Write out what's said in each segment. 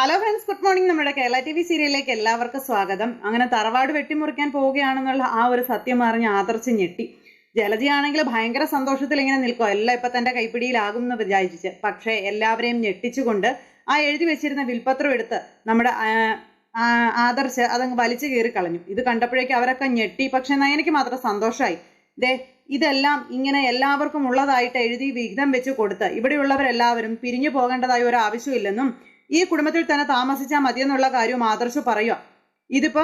Hello friends, good morning. നമ്മുടെ Kerala TV സീരിയലിലേക്ക് എല്ലാവർക്കും സ്വാഗതം. അങ്ങനെ തറവാട് വെട്ടിമുറിക്കാൻ പോവുകയാണെന്നുള്ള ആ ഒരു സത്യം അറിഞ്ഞ് ആദർശ് ഞെട്ടി. ജലജയാണെങ്കിൽ ഭയങ്കര സന്തോഷത്തിൽ ഇങ്ങനെ നിൽക്കുക, എല്ലാം ഇപ്പൊ തന്റെ കൈപ്പിടിയിലാകും എന്ന് വിചാരിച്ച്. പക്ഷേ എല്ലാവരെയും ഞെട്ടിച്ചുകൊണ്ട് ആ എഴുതി വെച്ചിരുന്ന വിൽപത്രം എടുത്ത് നമ്മുടെ ആദർശ് അതങ്ങ് വലിച്ചു കീറി കളഞ്ഞു. ഇത് കണ്ടപ്പോഴേക്കും അവരൊക്കെ ഞെട്ടി. പക്ഷെ നയനയ്ക്ക് മാത്രം സന്തോഷമായി. ഇതെല്ലാം ഇങ്ങനെ എല്ലാവർക്കും ഉള്ളതായിട്ട് എഴുതി വിഹിതം വെച്ച് കൊടുത്ത് ഇവിടെയുള്ളവരെല്ലാവരും പിരിഞ്ഞു പോകേണ്ടതായ ഒരു ആവശ്യമില്ലെന്നും ഈ കുടുംബത്തിൽ തന്നെ താമസിച്ചാൽ മതിയെന്നുള്ള കാര്യവും ആദർശ് പറയുക. ഇതിപ്പോ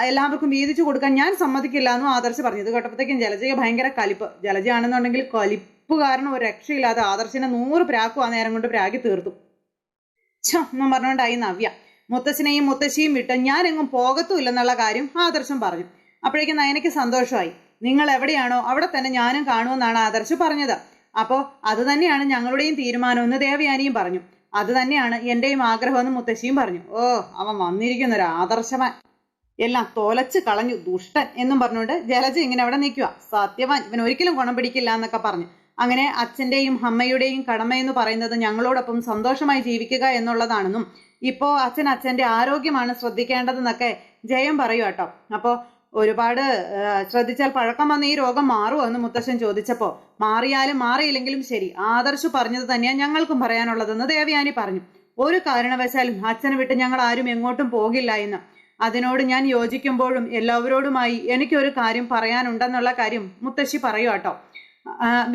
എല്ലാവർക്കും വീതിച്ചു കൊടുക്കാൻ ഞാൻ സമ്മതിക്കില്ല എന്നും ആദർശ് പറഞ്ഞു. ഇത് കേട്ടപ്പോഴത്തേക്കും ജലജയ്ക്ക് ഭയങ്കര കലിപ്പ്. ജലജയാണെന്നുണ്ടെങ്കിൽ കലിപ്പ് കാരണം ഒരു രക്ഷയില്ലാതെ ആദർശിനെ 100 പ്രാക്കും ആ നേരം കൊണ്ട് പ്രാഗി തീർത്തു. എന്നും പറഞ്ഞുകൊണ്ടായി നവ്യ. മുത്തശ്ശനെയും മുത്തശ്ശിയും വിട്ട് ഞാൻ എങ്ങും പോകത്തുമില്ലെന്നുള്ള കാര്യം ആദർശം പറഞ്ഞു. അപ്പോഴേക്കും നയനയ്ക്ക് സന്തോഷമായി. നിങ്ങൾ എവിടെയാണോ അവിടെ തന്നെ ഞാനും കാണുമെന്നാണ് ആദർശ് പറഞ്ഞത്. അപ്പോൾ അത് തന്നെയാണ് ഞങ്ങളുടെയും തീരുമാനമെന്ന് ദേവയാനിയും പറഞ്ഞു. അത് തന്നെയാണ് എന്റെയും ആഗ്രഹമെന്ന് മുത്തശ്ശിയും പറഞ്ഞു. ഓ, അവൻ വന്നിരിക്കുന്നൊരു ആദർശവാൻ, എല്ലാം തോലച്ച് കളഞ്ഞു ദുഷ്ടൻ എന്നും പറഞ്ഞുകൊണ്ട് ജലജ ഇങ്ങനെ അവിടെ നിൽക്കുക. സത്യവാൻ, ഇവൻ ഒരിക്കലും ഗുണം പിടിക്കില്ല എന്നൊക്കെ പറഞ്ഞു. അങ്ങനെ അച്ഛന്റെയും അമ്മയുടെയും കടമയെന്ന് പറയുന്നത് ഞങ്ങളോടൊപ്പം സന്തോഷമായി ജീവിക്കുക എന്നുള്ളതാണെന്നും ഇപ്പോ അച്ഛന്റെ ആരോഗ്യമാണ് ശ്രദ്ധിക്കേണ്ടതെന്നൊക്കെ ജയം പറയൂ കേട്ടോ. അപ്പോ ഒരുപാട് ശ്രദ്ധിച്ചാൽ പഴക്കം വന്ന ഈ രോഗം മാറുമോ എന്ന് മുത്തശ്ശൻ ചോദിച്ചപ്പോൾ മാറിയാലും മാറിയില്ലെങ്കിലും ശരി, ആദർശ് പറഞ്ഞത് തന്നെയാണ് ഞങ്ങൾക്കും പറയാനുള്ളതെന്ന് ദേവയാനി പറഞ്ഞു. ഒരു കാരണവശാലും അച്ഛനെ വിട്ട് ഞങ്ങൾ ആരും എങ്ങോട്ടും പോകില്ല എന്ന്. അതിനോട് ഞാൻ യോജിക്കുമ്പോഴും എല്ലാവരോടുമായി എനിക്കൊരു കാര്യം പറയാനുണ്ടെന്നുള്ള കാര്യം മുത്തശ്ശി പറയൂ കേട്ടോ.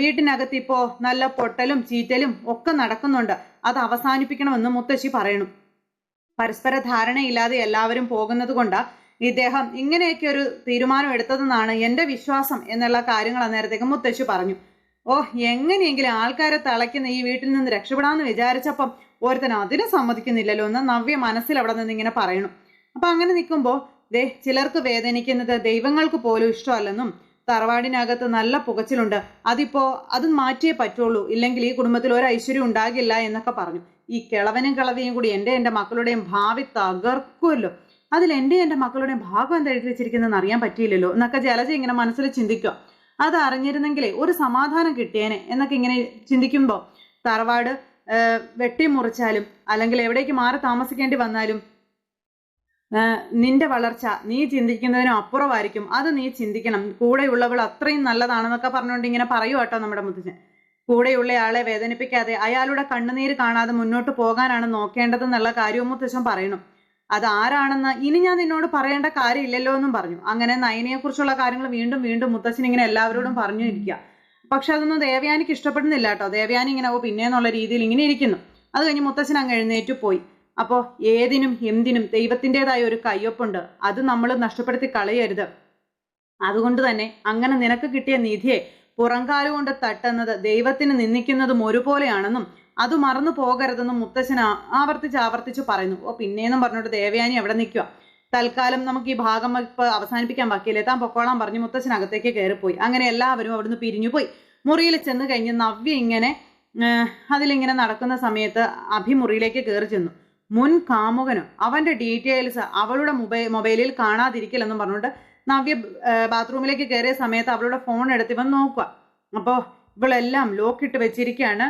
വീട്ടിനകത്ത് ഇപ്പോ നല്ല പൊട്ടലും ചീറ്റലും ഒക്കെ നടക്കുന്നുണ്ട്. അത് അവസാനിപ്പിക്കണമെന്ന് മുത്തശ്ശി പറയണു. പരസ്പര ധാരണയില്ലാതെ എല്ലാവരും പോകുന്നത് കൊണ്ടാ ഇദ്ദേഹം ഇങ്ങനെയൊക്കെ ഒരു തീരുമാനം എടുത്തതെന്നാണ് എൻ്റെ വിശ്വാസം എന്നുള്ള കാര്യങ്ങൾ അന്നേരത്തേക്ക് മുത്തശ്ശി പറഞ്ഞു. ഓ, എങ്ങനെയെങ്കിലും ആൾക്കാരെ തളയ്ക്കുന്ന ഈ വീട്ടിൽ നിന്ന് രക്ഷപ്പെടാമെന്ന് വിചാരിച്ചപ്പം ഓരോരുത്തൻ അതിന് സമ്മതിക്കുന്നില്ലല്ലോ എന്ന് നവ്യ മനസ്സിൽ അവിടെ നിന്ന് ഇങ്ങനെ പറയണം. അപ്പൊ അങ്ങനെ നിൽക്കുമ്പോൾ ചിലർക്ക് വേദനിക്കുന്നത് ദൈവങ്ങൾക്ക് പോലും ഇഷ്ടമല്ലെന്നും തറവാടിനകത്ത് നല്ല പുകച്ചിലുണ്ട്, അത് മാറ്റിയേ പറ്റുള്ളൂ, ഇല്ലെങ്കിൽ ഈ കുടുംബത്തിൽ ഒരു ഐശ്വര്യം ഉണ്ടാകില്ല എന്നൊക്കെ പറഞ്ഞു. ഈ കിളവനും കിളവിയും കൂടി എൻ്റെ മക്കളുടെയും ഭാവി തകർക്കുമല്ലോ. അതിൽ എൻ്റെ മക്കളുടെയും ഭാഗം എന്താ എഴുതി വെച്ചിരിക്കുന്നതെന്ന് അറിയാൻ പറ്റിയില്ലല്ലോ എന്നൊക്കെ ജലജ ഇങ്ങനെ മനസ്സിൽ ചിന്തിക്കുക. അത് അറിഞ്ഞിരുന്നെങ്കിലേ ഒരു സമാധാനം കിട്ടിയേനെ എന്നൊക്കെ ഇങ്ങനെ ചിന്തിക്കുമ്പോൾ തറവാട് വെട്ടിമുറിച്ചാലും അല്ലെങ്കിൽ എവിടേക്ക് മാറി താമസിക്കേണ്ടി വന്നാലും നിന്റെ വളർച്ച നീ ചിന്തിക്കുന്നതിനും അപ്പുറമായിരിക്കും. അത് നീ ചിന്തിക്കണം. കൂടെയുള്ളവൾ അത്രയും നല്ലതാണെന്നൊക്കെ പറഞ്ഞുകൊണ്ട് ഇങ്ങനെ പറയൂ കേട്ടോ നമ്മുടെ മുത്തച്ഛൻ. കൂടെയുള്ളയാളെ വേദനിപ്പിക്കാതെ അയാളുടെ കണ്ണുനീര് കാണാതെ മുന്നോട്ട് പോകാനാണ് നോക്കേണ്ടതെന്നുള്ള കാര്യവും മുത്തച്ഛൻ പറയണം. അത് ആരാണെന്ന് ഇനി ഞാൻ നിന്നോട് പറയേണ്ട കാര്യമില്ലല്ലോ എന്നും പറഞ്ഞു. അങ്ങനെ നയനയെ കുറിച്ചുള്ള കാര്യങ്ങൾ വീണ്ടും വീണ്ടും മുത്തച്ഛൻ ഇങ്ങനെ എല്ലാവരോടും പറഞ്ഞു ഇരിക്കുക. പക്ഷെ അതൊന്നും ദേവയാനിക്ക് ഇഷ്ടപ്പെടുന്നില്ല കേട്ടോ. ദേവയാനി ഇങ്ങനെ പിന്നെന്നുള്ള രീതിയിൽ ഇങ്ങനെ ഇരിക്കുന്നു. അത് കഴിഞ്ഞ് മുത്തച്ഛൻ അങ്ങ് എഴുന്നേറ്റ് പോയി. അപ്പോൾ ഏതിനും എന്തിനും ദൈവത്തിൻ്റെതായ ഒരു കയ്യൊപ്പുണ്ട്, അത് നമ്മൾ നഷ്ടപ്പെടുത്തി കളയരുത്. അതുകൊണ്ട് തന്നെ അങ്ങനെ നിനക്ക് കിട്ടിയ നിധിയെ പുറംകാലുകൊണ്ട് തട്ടുന്നത് ദൈവത്തിന് നിന്ദിക്കുന്നതും ഒരുപോലെയാണെന്നും അത് മറന്നു പോകരുതെന്നും മുത്തച്ഛൻ ആവർത്തിച്ച് പറയുന്നു. ഓ, പിന്നേന്നും പറഞ്ഞിട്ട് ദേവയാനി അവിടെ നിൽക്കുക. തൽക്കാലം നമുക്ക് ഈ ഭാഗം ഇപ്പൊ അവസാനിപ്പിക്കാൻ ബാക്കിയില്ല, താൻ പൊക്കോളാൻ പറഞ്ഞ് മുത്തച്ഛൻ അകത്തേക്ക് കയറിപ്പോയി. അങ്ങനെ എല്ലാവരും അവിടുന്ന് പിരിഞ്ഞു പോയി. മുറിയിൽ ചെന്ന് കഴിഞ്ഞ് നവ്യ ഇങ്ങനെ അതിലിങ്ങനെ നടക്കുന്ന സമയത്ത് അഭിമുറിയിലേക്ക് കയറി ചെന്നു. മുൻ കാമുകനും അവന്റെ ഡീറ്റെയിൽസ് അവളുടെ മൊബൈലിൽ കാണാതിരിക്കില്ലെന്നും പറഞ്ഞുകൊണ്ട് നവ്യ ബാത്റൂമിലേക്ക് കയറിയ സമയത്ത് അവളുടെ ഫോൺ എടുത്ത് ഇവൻ നോക്കുക. അപ്പോൾ ഇവളെല്ലാം ലോക്കിട്ട് വെച്ചിരിക്കുകയാണ്,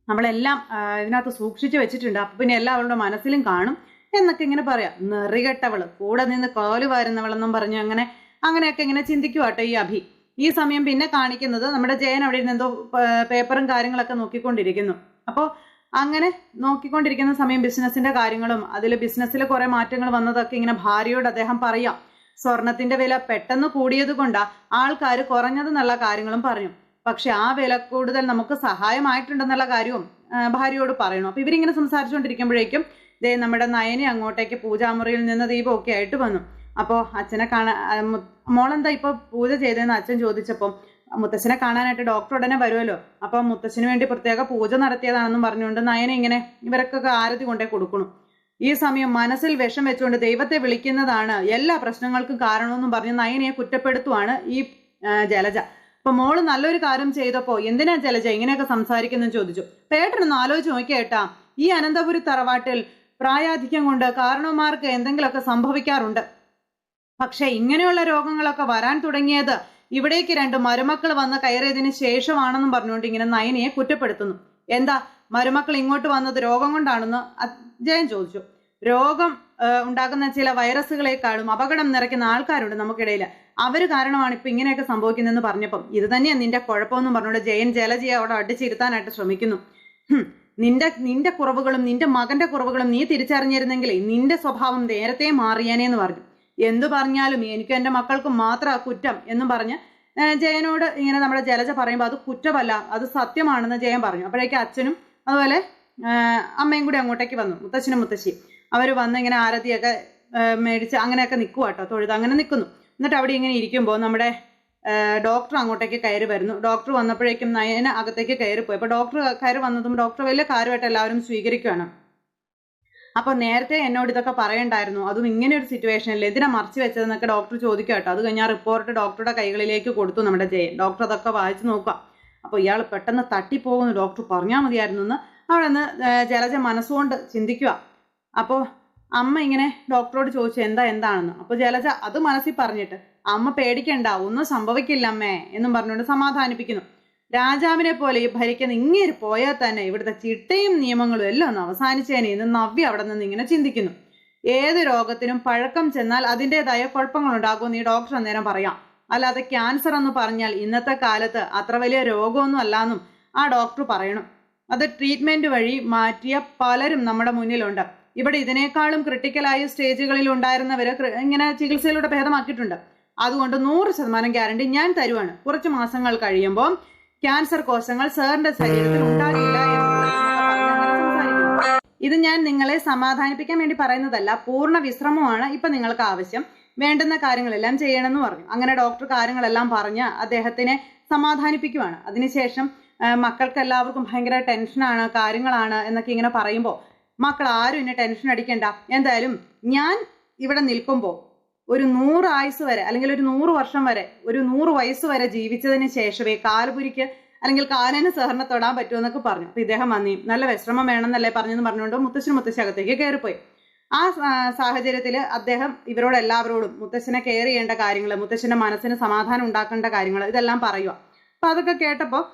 നമ്മളെല്ലാം ഇതിനകത്ത് സൂക്ഷിച്ചു വെച്ചിട്ടുണ്ട്. അപ്പൊ പിന്നെ എല്ലാം അവളുടെ മനസ്സിലും കാണും എന്നൊക്കെ ഇങ്ങനെ പറയാം. നെറികെട്ടവള്, കൂടെ നിന്ന് കോല് വാരുന്നവളെന്നും പറഞ്ഞു അങ്ങനെയൊക്കെ ഇങ്ങനെ ചിന്തിക്കുവാട്ടെ ഈ അഭി. ഈ സമയം പിന്നെ കാണിക്കുന്നത് നമ്മുടെ ജയൻ അവിടെ ഇരുന്ന് എന്തോ പേപ്പറും കാര്യങ്ങളൊക്കെ നോക്കിക്കൊണ്ടിരിക്കുന്നു. അപ്പോൾ അങ്ങനെ നോക്കിക്കൊണ്ടിരിക്കുന്ന സമയം ബിസിനസിന്റെ കാര്യങ്ങളും അതിൽ ബിസിനസ്സിൽ കുറെ മാറ്റങ്ങൾ വന്നതൊക്കെ ഇങ്ങനെ ഭാര്യയോട് അദ്ദേഹം പറയാം. സ്വർണത്തിന്റെ വില പെട്ടെന്ന് കൂടിയത് കൊണ്ടാ ആൾക്കാർ കുറഞ്ഞതെന്നുള്ള കാര്യങ്ങളും പറഞ്ഞു. പക്ഷെ ആ വില കൂടുതൽ നമുക്ക് സഹായമായിട്ടുണ്ടെന്നുള്ള കാര്യവും ഭാര്യയോട് പറയണം. അപ്പൊ ഇവരിങ്ങനെ സംസാരിച്ചുകൊണ്ടിരിക്കുമ്പോഴേക്കും നമ്മുടെ നയനെ അങ്ങോട്ടേക്ക് പൂജാമുറിയിൽ നിന്ന് ദീപമൊക്കെ ആയിട്ട് വന്നു. അപ്പോൾ അച്ഛനെ കാണാൻ മോളെന്താ ഇപ്പൊ പൂജ ചെയ്തതെന്ന് അച്ഛൻ ചോദിച്ചപ്പോൾ മുത്തച്ഛനെ കാണാനായിട്ട് ഡോക്ടർ ഉടനെ വരുമല്ലോ, അപ്പൊ മുത്തച്ഛന് വേണ്ടി പ്രത്യേക പൂജ നടത്തിയതാണെന്നും പറഞ്ഞുകൊണ്ട് നയനെ ഇങ്ങനെ ഇവരൊക്കെ ആരതി കൊണ്ടേ കൊടുക്കണം. ഈ സമയം മനസ്സിൽ വിഷം വെച്ചുകൊണ്ട് ദൈവത്തെ വിളിക്കുന്നതാണ് എല്ലാ പ്രശ്നങ്ങൾക്കും കാരണമെന്നും പറഞ്ഞ് നയനയെ കുറ്റപ്പെടുത്തുവാണ് ഈ ജലജ. അപ്പൊ മോള് നല്ലൊരു കാര്യം ചെയ്തപ്പോ എന്തിനാ ജലജ ഇങ്ങനെയൊക്കെ സംസാരിക്കുന്നു ചോദിച്ചു. പേട്ടനൊന്ന് ആലോചിച്ച് നോക്കിയേട്ടാ, ഈ അനന്തപുരി തറവാട്ടിൽ പ്രായാധിക്യം കൊണ്ട് കാരണവന്മാർക്ക് എന്തെങ്കിലുമൊക്കെ സംഭവിക്കാറുണ്ട്. പക്ഷെ ഇങ്ങനെയുള്ള രോഗങ്ങളൊക്കെ വരാൻ തുടങ്ങിയത് ഇവിടേക്ക് 2 മരുമക്കൾ വന്ന് കയറിയതിന് ശേഷമാണെന്നും പറഞ്ഞുകൊണ്ട് ഇങ്ങനെ നയനയെ കുറ്റപ്പെടുത്തുന്നു. എന്താ മരുമക്കൾ ഇങ്ങോട്ട് വന്നത് രോഗം കൊണ്ടാണെന്ന് ജയൻ ചോദിച്ചു. രോഗം ഉണ്ടാക്കുന്ന ചില വൈറസുകളെക്കാളും അപകടം നിറയ്ക്കുന്ന ആൾക്കാരുണ്ട് നമുക്കിടയിൽ, അവര് കാരണമാണ് ഇപ്പൊ ഇങ്ങനെയൊക്കെ സംഭവിക്കുന്നതെന്ന് പറഞ്ഞപ്പം ഇത് തന്നെയാണ് നിന്റെ കുഴപ്പമെന്നും പറഞ്ഞുകൊണ്ട് ജയൻ ജലജയെ അവിടെ അടിച്ചിരുത്താനായിട്ട് ശ്രമിക്കുന്നു. നിന്റെ കുറവുകളും നിന്റെ മകന്റെ കുറവുകളും നീ തിരിച്ചറിഞ്ഞിരുന്നെങ്കിലേ നിന്റെ സ്വഭാവം നേരത്തെ മാറിയാനേന്ന് പറഞ്ഞു. എന്തു പറഞ്ഞാലും എനിക്കും എൻ്റെ മക്കൾക്കും മാത്രം കുറ്റം എന്നും പറഞ്ഞ് ജയനോട് ഇങ്ങനെ നമ്മുടെ ജലജ പറയുമ്പോൾ അത് കുറ്റമല്ല, അത് സത്യമാണെന്ന് ജയൻ പറഞ്ഞു. അപ്പോഴേക്കും അച്ഛനും അതുപോലെ അമ്മയും കൂടി അങ്ങോട്ടേക്ക് വന്നു, മുത്തച്ഛനും മുത്തശ്ശിയും. അവർ വന്ന് ഇങ്ങനെ ആരതിയൊക്കെ മേടിച്ച് അങ്ങനെയൊക്കെ നിൽക്കുക കേട്ടോ, തൊഴുത് അങ്ങനെ നിൽക്കുന്നു. എന്നിട്ട് അവിടെ ഇങ്ങനെ ഇരിക്കുമ്പോൾ നമ്മുടെ ഡോക്ടർ അങ്ങോട്ടേക്ക് കയറി വരുന്നു. ഡോക്ടർ വന്നപ്പോഴേക്കും നയന അകത്തേക്ക് കയറിപ്പോയി. അപ്പോൾ ഡോക്ടർ കയറി വന്നതും ഡോക്ടർ വലിയ കാര്യമായിട്ട് എല്ലാവരും സ്വീകരിക്കുകയാണ്. അപ്പോൾ നേരത്തെ എന്നോട് ഇതൊക്കെ പറയണ്ടായിരുന്നു, അതും ഇങ്ങനെ ഒരു സിറ്റുവേഷനിൽ എന്തിനാ മറച്ചു വെച്ചതെന്നൊക്കെ ഡോക്ടർ ചോദിക്കുക കേട്ടോ. അത് കഴിഞ്ഞാൽ റിപ്പോർട്ട് ഡോക്ടറുടെ കൈകളിലേക്ക് കൊടുത്തു നമ്മുടെ ജയൻ. ഡോക്ടർ അതൊക്കെ വായിച്ചു നോക്കുക. അപ്പോൾ ഇയാൾ പെട്ടെന്ന് തട്ടിപ്പോകുന്നു, ഡോക്ടർ പറഞ്ഞാൽ മതിയായിരുന്നു എന്ന് അവിടെ നിന്ന് ജലജ മനസ്സുകൊണ്ട് ചിന്തിക്കുക. അപ്പോൾ അമ്മ ഇങ്ങനെ ഡോക്ടറോട് ചോദിച്ചു എന്താണെന്ന്. അപ്പോൾ ജലജ അത് മനസ്സിൽ പറഞ്ഞിട്ട് അമ്മ പേടിക്കണ്ട, ഒന്നും സംഭവിക്കില്ല അമ്മേ എന്നും പറഞ്ഞുകൊണ്ട് സമാധാനിപ്പിക്കുന്നു. രാജാവിനെ പോലെ ഈ ഭരിക്കുന്ന ഇങ്ങനെ പോയാൽ തന്നെ ഇവിടുത്തെ ചിട്ടയും നിയമങ്ങളും എല്ലാം ഒന്ന് അവസാനിച്ചേനെ എന്ന് നവ്യ അവിടെ നിന്ന് ഇങ്ങനെ ചിന്തിക്കുന്നു. ഏത് രോഗത്തിനും പഴക്കം ചെന്നാൽ അതിൻ്റെതായ കുഴപ്പങ്ങളുണ്ടാകുമെന്ന് ഈ ഡോക്ടർ അന്നേരം പറയാം. അല്ലാതെ ക്യാൻസർ എന്ന് പറഞ്ഞാൽ ഇന്നത്തെ കാലത്ത് അത്ര വലിയ രോഗമൊന്നും അല്ലാന്നും ആ ഡോക്ടർ പറയണം. അത് ട്രീറ്റ്മെന്റ് വഴി മാറ്റിയ പലരും നമ്മുടെ മുന്നിലുണ്ട്. ഇവിടെ ഇതിനേക്കാളും ക്രിട്ടിക്കലായ സ്റ്റേജുകളിൽ ഉണ്ടായിരുന്നവര് ഇങ്ങനെ ചികിത്സയിലൂടെ ഭേദമാക്കിയിട്ടുണ്ട്. അതുകൊണ്ട് 100% ഗ്യാരണ്ടി ഞാൻ തരുവാണ്. കുറച്ച് മാസങ്ങൾ കഴിയുമ്പോൾ ക്യാൻസർ കോശങ്ങൾ സാറിന്റെ ശരീരത്തിൽ ഉണ്ടാകില്ല സംസാരിക്കുന്നു. ഇത് ഞാൻ നിങ്ങളെ സമാധാനിപ്പിക്കാൻ വേണ്ടി പറയുന്നതല്ല, പൂർണ്ണ വിശ്രമമാണ് ഇപ്പൊ നിങ്ങൾക്ക് ആവശ്യം, വേണ്ടുന്ന കാര്യങ്ങളെല്ലാം ചെയ്യണമെന്ന് പറഞ്ഞു. അങ്ങനെ ഡോക്ടർ കാര്യങ്ങളെല്ലാം പറഞ്ഞ് അദ്ദേഹത്തിനെ സമാധാനിപ്പിക്കുവാണ്. അതിനുശേഷം മക്കൾക്ക് എല്ലാവർക്കും ഭയങ്കര ടെൻഷനാണ്, കാര്യങ്ങളാണ് എന്നൊക്കെ ഇങ്ങനെ പറയുമ്പോൾ മക്കൾ ആരും എന്നെ ടെൻഷൻ അടിക്കണ്ട, എന്തായാലും ഞാൻ ഇവിടെ നിൽക്കുമ്പോൾ ഒരു 100 ആയുസ് വരെ അല്ലെങ്കിൽ ഒരു 100 വർഷം വരെ ഒരു 100 വയസ്സ് വരെ ജീവിച്ചതിന് ശേഷമേ കാലുപുരിക്ക് അല്ലെങ്കിൽ കാലിന് സഹറിനെ തൊടാൻ പറ്റുമെന്നൊക്കെ പറഞ്ഞു. അപ്പൊ ഇദ്ദേഹം വന്നി നല്ല വിശ്രമം വേണമെന്നല്ലേ പറഞ്ഞെന്ന് പറഞ്ഞുകൊണ്ട് മുത്തശ്ശി അകത്തേക്ക് കയറിപ്പോയി. ആ സാഹചര്യത്തിൽ അദ്ദേഹം ഇവരോട് എല്ലാവരോടും മുത്തശ്ശനെ കെയർ ചെയ്യേണ്ട കാര്യങ്ങൾ, മുത്തശ്ശന്റെ മനസ്സിന് സമാധാനം ഉണ്ടാക്കേണ്ട കാര്യങ്ങൾ ഇതെല്ലാം പറയുക. അപ്പൊ അതൊക്കെ കേട്ടപ്പോൾ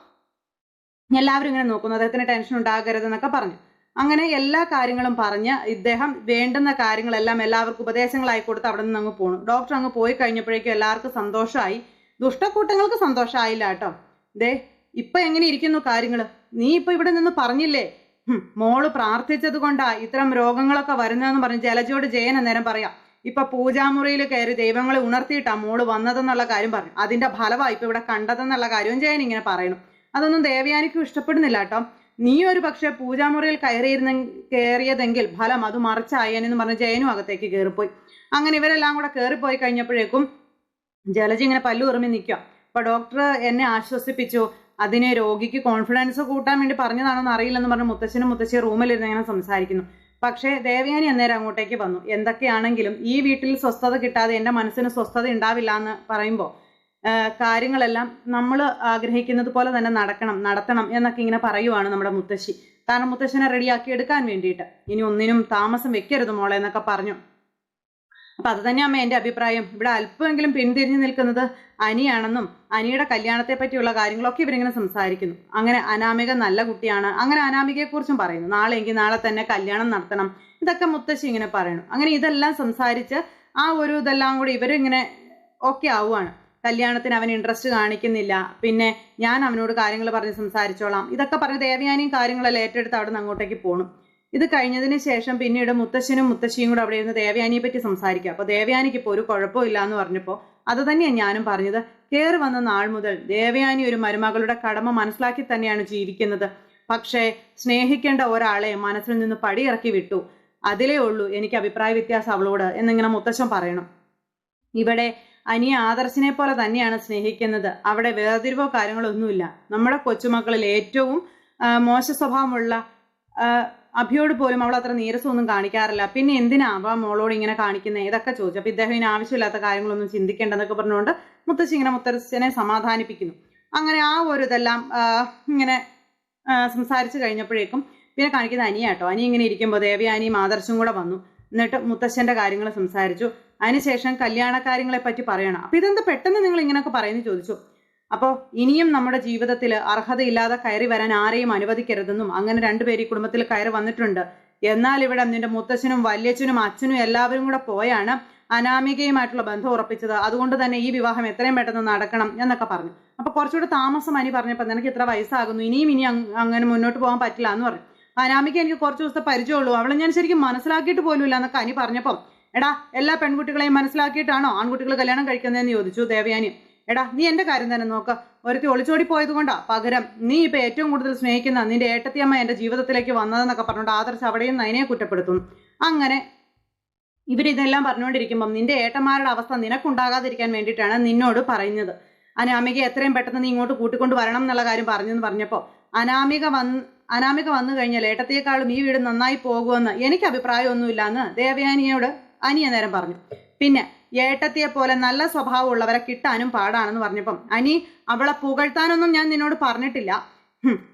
എല്ലാവരും ഇങ്ങനെ നോക്കുന്നു, അദ്ദേഹത്തിന് ടെൻഷൻ ഉണ്ടാകരുതെന്നൊക്കെ പറഞ്ഞു. അങ്ങനെ എല്ലാ കാര്യങ്ങളും പറഞ്ഞ് ഇദ്ദേഹം വേണ്ടുന്ന കാര്യങ്ങളെല്ലാം എല്ലാവർക്കും ഉപദേശങ്ങളായി കൊടുത്ത് അവിടെ നിന്ന് അങ്ങ് പോണു. ഡോക്ടർ അങ്ങ് പോയി കഴിഞ്ഞപ്പോഴേക്കും എല്ലാവർക്കും സന്തോഷമായി. ദുഷ്ടക്കൂട്ടങ്ങൾക്ക് സന്തോഷമായില്ല കേട്ടോ. ദേ ഇപ്പൊ എങ്ങനെ ഇരിക്കുന്നു കാര്യങ്ങൾ, നീ ഇപ്പൊ ഇവിടെ നിന്ന് പറഞ്ഞില്ലേ മോള് പ്രാർത്ഥിച്ചത് കൊണ്ടാ ഇത്തരം രോഗങ്ങളൊക്കെ വരുന്നതെന്ന് പറഞ്ഞ് ജലജയോട് ജയൻ അന്നേരം പറയാം. ഇപ്പൊ പൂജാമുറിയിൽ കയറി ദൈവങ്ങളെ ഉണർത്തിയിട്ടാ മോള് വന്നതെന്നുള്ള കാര്യം പറഞ്ഞു. അതിന്റെ ഫലമായി ഇപ്പൊ ഇവിടെ കണ്ടതെന്നുള്ള കാര്യവും ജയൻ ഇങ്ങനെ പറയണം. അതൊന്നും ദേവയാനിക്കും ഇഷ്ടപ്പെടുന്നില്ല കേട്ടോ. നീ ഒരു പക്ഷെ പൂജാമുറിയിൽ കയറിയതെങ്കിൽ ഫലം അത് മറിച്ചായെന്ന് പറഞ്ഞ് ജയനും അകത്തേക്ക് കയറിപ്പോയി. അങ്ങനെ ഇവരെല്ലാം കൂടെ കയറിപ്പോയി കഴിഞ്ഞപ്പോഴേക്കും ജലജ ഇങ്ങനെ പല്ലു ഉറുമി നിൽക്കുക. അപ്പൊ ഡോക്ടർ എന്നെ ആശ്വസിപ്പിച്ചു, അതിനെ രോഗിക്ക് കോൺഫിഡൻസ് കൂട്ടാൻ വേണ്ടി പറഞ്ഞതാണെന്ന് അറിയില്ലെന്ന് പറഞ്ഞ് മുത്തശ്ശനും മുത്തശ്ശി റൂമിലിരുന്ന് ഇങ്ങനെ സംസാരിക്കുന്നു. പക്ഷേ ദേവയാനി അന്നേരം അങ്ങോട്ടേക്ക് വന്നു. എന്തൊക്കെയാണെങ്കിലും ഈ വീട്ടിൽ സ്വസ്ഥത കിട്ടാതെ എൻ്റെ മനസ്സിന് സ്വസ്ഥത ഉണ്ടാവില്ല എന്ന് പറയുമ്പോൾ കാര്യങ്ങളെല്ലാം നമ്മൾ ആഗ്രഹിക്കുന്നത് പോലെ തന്നെ നടത്തണം എന്നൊക്കെ ഇങ്ങനെ പറയുവാണ് നമ്മുടെ മുത്തശ്ശി. കാരണം മുത്തശ്ശനെ റെഡിയാക്കി എടുക്കാൻ വേണ്ടിയിട്ട് ഇനി ഒന്നിനും താമസം വെക്കരുത് മോളെ എന്നൊക്കെ പറഞ്ഞു. അപ്പൊ അത് തന്നെ അമ്മ എൻ്റെ അഭിപ്രായം. ഇവിടെ അല്പമെങ്കിലും പിന്തിരിഞ്ഞു നിൽക്കുന്നത് അനിയാണെന്നും അനിയുടെ കല്യാണത്തെ പറ്റിയുള്ള കാര്യങ്ങളൊക്കെ ഇവരിങ്ങനെ സംസാരിക്കുന്നു. അങ്ങനെ അനാമിക നല്ല കുട്ടിയാണ്, അങ്ങനെ അനാമികയെക്കുറിച്ചും പറയുന്നു. നാളെ തന്നെ കല്യാണം നടത്തണം, ഇതൊക്കെ മുത്തശ്ശി ഇങ്ങനെ പറയണം. അങ്ങനെ ഇതെല്ലാം സംസാരിച്ച് ആ ഒരു ഇതെല്ലാം കൂടി ഇവരിങ്ങനെ ഓക്കെ ആവുകയാണ്. കല്യാണത്തിന് അവൻ ഇൻട്രസ്റ്റ് കാണിക്കുന്നില്ല, പിന്നെ ഞാൻ അവനോട് കാര്യങ്ങൾ പറഞ്ഞ് സംസാരിച്ചോളാം, ഇതൊക്കെ പറഞ്ഞ് ദേവയാനിയും കാര്യങ്ങളെല്ലാം ഏറ്റെടുത്ത് അവിടെ നിന്ന് അങ്ങോട്ടേക്ക് പോകണം. ഇത് കഴിഞ്ഞതിന് ശേഷം പിന്നീട് മുത്തശ്ശനും മുത്തശ്ശിയും കൂടെ അവിടെ ഇരുന്ന് ദേവയാനിയെ പറ്റി സംസാരിക്കുക. അപ്പൊ ദേവയാനിക്ക് ഇപ്പോൾ ഒരു കുഴപ്പമില്ല എന്ന് പറഞ്ഞപ്പോൾ അത് തന്നെയാണ് ഞാനും പറഞ്ഞത്. കയറി വന്ന നാൾ മുതൽ ദേവയാനി ഒരു മരുമകളുടെ കടമ മനസ്സിലാക്കി തന്നെയാണ് ജീവിക്കുന്നത്. പക്ഷേ സ്നേഹിക്കേണ്ട ഒരാളെ മനസ്സിൽ നിന്ന് പടിയിറക്കി വിട്ടു, അതിലേ ഉള്ളൂ എനിക്ക് അഭിപ്രായ വ്യത്യാസം അവളോട് എന്നിങ്ങനെ മുത്തശ്ശൻ പറയണം. ഇവിടെ അനിയ ആദർശിനെ പോലെ തന്നെയാണ് സ്നേഹിക്കുന്നത്, അവിടെ വേർതിരിവോ കാര്യങ്ങളോ ഒന്നുമില്ല. നമ്മുടെ കൊച്ചുമക്കളിൽ ഏറ്റവും മോശ സ്വഭാവമുള്ള അഭിയോട് പോലും അവൾ അത്ര നീരസമൊന്നും കാണിക്കാറില്ല, പിന്നെ എന്തിനാവാ മോളോട് ഇങ്ങനെ കാണിക്കുന്നത് ഇതൊക്കെ ചോദിച്ചു. അപ്പൊ ഇദ്ദേഹം ഇനി ആവശ്യമില്ലാത്ത കാര്യങ്ങളൊന്നും ചിന്തിക്കേണ്ടെന്നൊക്കെ പറഞ്ഞുകൊണ്ട് മുത്തശ്ശി ഇങ്ങനെ മുത്തശ്ശനെ സമാധാനിപ്പിക്കുന്നു. അങ്ങനെ ആ ഒരു ഇതെല്ലാം ഇങ്ങനെ സംസാരിച്ചു കഴിഞ്ഞപ്പോഴേക്കും പിന്നെ കാണിക്കുന്ന അനിയാട്ടോ. അനി ഇങ്ങനെ ഇരിക്കുമ്പോൾ ദേവയാനിയും ആദർശും കൂടെ വന്നു. എന്നിട്ട് മുത്തശ്ശന്റെ കാര്യങ്ങൾ സംസാരിച്ചു. അതിനുശേഷം കല്യാണ കാര്യങ്ങളെ പറ്റി പറയണം. അപ്പൊ ഇതെന്താ പെട്ടെന്ന് നിങ്ങൾ ഇങ്ങനെയൊക്കെ പറയുന്നു ചോദിച്ചു. അപ്പോൾ ഇനിയും നമ്മുടെ ജീവിതത്തിൽ അർഹതയില്ലാതെ കയറി വരാൻ ആരെയും അനുവദിക്കരുതെന്നും അങ്ങനെ രണ്ടുപേര് ഈ കുടുംബത്തിൽ കയറി വന്നിട്ടുണ്ട്. എന്നാൽ ഇവിടെ നിന്റെ മുത്തച്ഛനും വല്യച്ഛനും അച്ഛനും എല്ലാവരും കൂടെ പോയാണ് അനാമികയുമായിട്ടുള്ള ബന്ധം ഉറപ്പിച്ചത്. അതുകൊണ്ട് തന്നെ ഈ വിവാഹം എത്രയും പെട്ടെന്ന് നടക്കണം എന്നൊക്കെ പറഞ്ഞു. അപ്പൊ കുറച്ചുകൂടെ താമസം അനി പറഞ്ഞപ്പോൾ നിനക്ക് ഇത്ര വയസ്സാകുന്നു, ഇനി അങ്ങനെ മുന്നോട്ട് പോകാൻ പറ്റില്ല എന്ന് പറഞ്ഞു. അനാമിക എനിക്ക് കുറച്ച് ദിവസത്തെ പരിചയമുള്ളൂ, അവളെ ഞാൻ ശരിക്കും മനസ്സിലാക്കിയിട്ട് പോലും ഇല്ല എന്നൊക്കെ അനി പറഞ്ഞപ്പം, എടാ എല്ലാ പെൺകുട്ടികളെയും മനസ്സിലാക്കിയിട്ടാണോ ആൺകുട്ടികൾ കല്യാണം കഴിക്കുന്നതെന്ന് ചോദിച്ചു ദേവയാനി. എടാ നീ എന്റെ കാര്യം തന്നെ നോക്ക്, ഒരുത്തി ഒളിച്ചോടി പോയത് കൊണ്ടാ പകരം നീ ഇപ്പൊ ഏറ്റവും കൂടുതൽ സ്നേഹിക്കുന്ന നിന്റെ ഏട്ടത്തിയമ്മ എന്റെ ജീവിതത്തിലേക്ക് വന്നതെന്നൊക്കെ പറഞ്ഞുകൊണ്ട് ആദർശ് അവിടെയും നയനയെ കുറ്റപ്പെടുത്തുന്നു. അങ്ങനെ ഇവരിതെല്ലാം പറഞ്ഞുകൊണ്ടിരിക്കുമ്പം നിന്റെ ഏട്ടന്മാരുടെ അവസ്ഥ നിനക്കുണ്ടാകാതിരിക്കാൻ വേണ്ടിയിട്ടാണ് നിന്നോട് പറയുന്നത്. അനാമിക എത്രയും പെട്ടെന്ന് നീ ഇങ്ങോട്ട് കൂട്ടിക്കൊണ്ട് വരണം എന്നുള്ള കാര്യം പറഞ്ഞെന്ന് പറഞ്ഞപ്പോൾ അനാമിക വന്നു കഴിഞ്ഞാൽ ഏട്ടത്തേക്കാളും ഈ വീട് നന്നായി പോകുമെന്ന് എനിക്ക് അഭിപ്രായമൊന്നുമില്ല എന്ന് ദേവയാനിയോട് അനിയ നേരം പറഞ്ഞു. പിന്നെ ഏട്ടത്തിയെ പോലെ നല്ല സ്വഭാവമുള്ളവരെ കിട്ടാനും പാടാണെന്ന് പറഞ്ഞപ്പം അനി അവളെ പുകഴ്ത്താനൊന്നും ഞാൻ നിന്നോട് പറഞ്ഞിട്ടില്ല,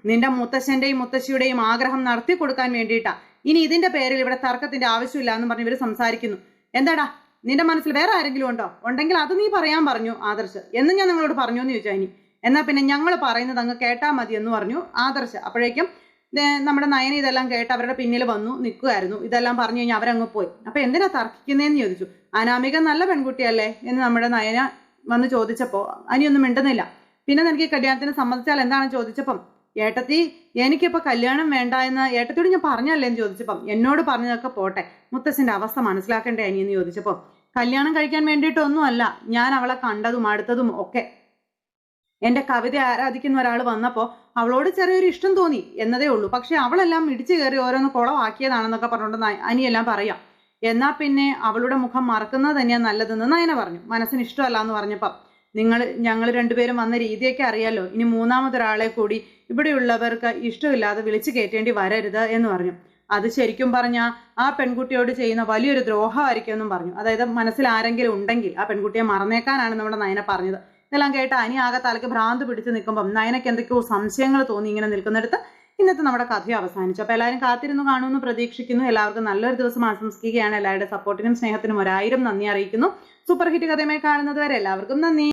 നിന്റെ മുത്തശ്ശന്റെയും മുത്തശ്ശിയുടെയും ആഗ്രഹം നടത്തി കൊടുക്കാൻ വേണ്ടിയിട്ടാ. ഇനി ഇതിന്റെ പേരിൽ ഇവിടെ തർക്കത്തിന്റെ ആവശ്യമില്ല എന്ന് പറഞ്ഞ് ഇവർ സംസാരിക്കുന്നു. എന്താടാ നിന്റെ മനസ്സിൽ വേറെ ആരെങ്കിലും ഉണ്ടോ? ഉണ്ടെങ്കിൽ അത് നീ പറയാൻ പറഞ്ഞു ആദർശ് എന്ന് ഞാൻ നിങ്ങളോട് പറഞ്ഞു എന്ന് ചോദിച്ചു അനി. എന്നാൽ പിന്നെ ഞങ്ങൾ പറയുന്നത് അങ്ങ് കേട്ടാ മതി എന്ന് പറഞ്ഞു ആദർശ്. അപ്പോഴേക്കും നമ്മുടെ നയന ഇതെല്ലാം കേട്ട് അവരുടെ പിന്നിൽ വന്നു നിൽക്കുമായിരുന്നു. ഇതെല്ലാം പറഞ്ഞു കഴിഞ്ഞാൽ അവരങ്ങ് പോയി. അപ്പൊ എന്തിനാ തർക്കിക്കുന്നതെന്ന് ചോദിച്ചു. അനാമിക നല്ല പെൺകുട്ടിയല്ലേ എന്ന് നമ്മുടെ നയന വന്ന് ചോദിച്ചപ്പോൾ അനിയൊന്നും മിണ്ടുന്നില്ല. പിന്നെ നിനക്ക് കല്യാണത്തിന് സമ്മതിച്ചാൽ എന്താണെന്ന് ചോദിച്ചപ്പം ഏട്ടത്തി എനിക്കിപ്പോൾ കല്യാണം വേണ്ട എന്ന് ഏട്ടത്തിയോട് ഞാൻ പറഞ്ഞല്ലേ എന്ന് ചോദിച്ചപ്പം എന്നോട് പറഞ്ഞതൊക്കെ പോട്ടെ, മുത്തശ്ശന്റെ അവസ്ഥ മനസ്സിലാക്കണ്ടേ അനി എന്ന് ചോദിച്ചപ്പോൾ കല്യാണം കഴിക്കാൻ വേണ്ടിയിട്ടൊന്നുമല്ല, ഞാൻ അവളെ കണ്ടതും അടുത്തതും ഒക്കെ. എന്റെ കവിത ആരാധിക്കുന്ന ഒരാൾ വന്നപ്പോൾ അവളോട് ചെറിയൊരു ഇഷ്ടം തോന്നി എന്നതേ ഉള്ളൂ. പക്ഷെ അവളെല്ലാം ഇടിച്ചു കയറി ഓരോന്ന് കുളമാക്കിയതാണെന്നൊക്കെ പറഞ്ഞുകൊണ്ട് അനിയെല്ലാം പറയാം. എന്നാ പിന്നെ അവളുടെ മുഖം മറക്കുന്നത് തന്നെയാണ് നല്ലതെന്ന് നയന പറഞ്ഞു. മനസ്സിന് ഇഷ്ടമല്ല എന്ന് പറഞ്ഞപ്പം ഞങ്ങൾ രണ്ടുപേരും വന്ന രീതിയൊക്കെ അറിയാലോ, ഇനി മൂന്നാമതൊരാളെ കൂടി ഇവിടെയുള്ളവർക്ക് ഇഷ്ടമില്ലാതെ വിളിച്ചു കയറ്റേണ്ടി വരരുത് എന്ന് പറഞ്ഞു. അത് ശരിക്കും പറഞ്ഞാൽ ആ പെൺകുട്ടിയോട് ചെയ്യുന്ന വലിയൊരു ദ്രോഹമായിരിക്കും എന്നും പറഞ്ഞു. അതായത് മനസ്സിൽ ആരെങ്കിലും ഉണ്ടെങ്കിൽ ആ പെൺകുട്ടിയെ മറന്നേക്കാനാണ് നമ്മുടെ നയന പറഞ്ഞത്. ഇതെല്ലാം കേട്ട അനി ആകെ തലയ്ക്ക് ഭ്രാന്ത് പിടിച്ച് നിൽക്കുമ്പം നയനയ്ക്ക് എന്തൊക്കെയോ സംശയങ്ങൾ തോന്നി ഇങ്ങനെ നിൽക്കുന്നിടത്ത് ഇന്നത്തെ നമ്മുടെ കഥ അവസാനിച്ചു. അപ്പോൾ എല്ലാവരും കാത്തിരുന്ന് കാണുമെന്ന് പ്രതീക്ഷിക്കുന്നു. എല്ലാവർക്കും നല്ലൊരു ദിവസം ആശംസിക്കുകയാണ്. എല്ലാവരുടെ സപ്പോർട്ടിനും സ്നേഹത്തിനും 1000 നന്ദി അറിയിക്കുന്നു. സൂപ്പർ ഹിറ്റ് കഥയുമായി കാണുന്നത് വരെ എല്ലാവർക്കും നന്ദി.